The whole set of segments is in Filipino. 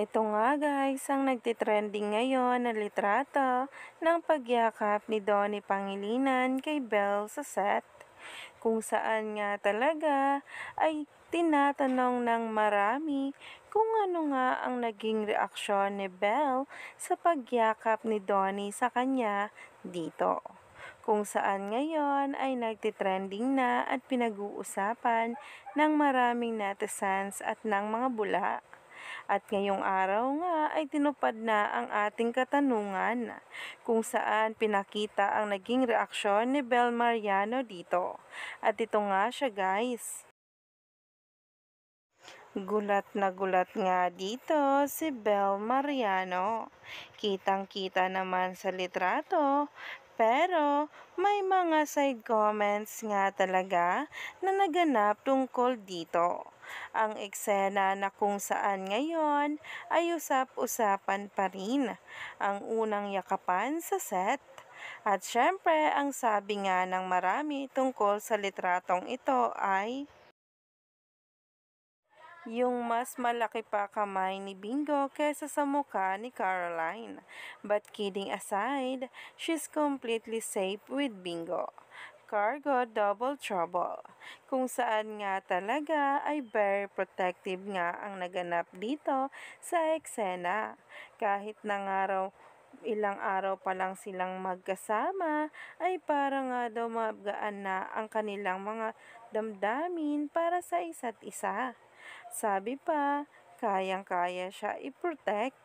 Ito nga guys, ang nagtitrending ngayon na litrato ng pagyakap ni Donnie Pangilinan kay Belle sa set. Kung saan nga talaga ay tinatanong ng marami kung ano nga ang naging reaksyon ni Belle sa pagyakap ni Donnie sa kanya dito. Kung saan ngayon ay nagtitrending na at pinag-uusapan ng maraming netizens at ng mga bula. At ngayong araw nga ay tinupad na ang ating katanungan kung saan pinakita ang naging reaksyon ni Bel Mariano dito. At ito nga siya guys. Gulat na gulat nga dito si Bel Mariano. Kitang-kita naman sa litrato, pero may mga side comments nga talaga na naganap tungkol dito. Ang eksena na kung saan ngayon ay usap-usapan pa rin ang unang yakapan sa set. At syempre, ang sabi nga ng marami tungkol sa litratong ito ay yung mas malaki pa kamay ni Bingo kesa sa mukha ni Caroline. But kidding aside, she's completely safe with Bingo. Cargo double trouble. Kung saan nga talaga ay very protective nga ang naganap dito sa eksena. Kahit na nga raw ilang araw pa lang silang magkasama, ay para nga daw magaan na ang kanilang mga damdamin para sa isa't isa. Sabi pa, kayang-kaya siya i-protect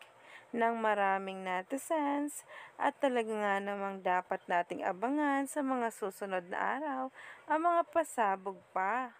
ng maraming netizens at talaga nga namang dapat nating abangan sa mga susunod na araw ang mga pasabog pa.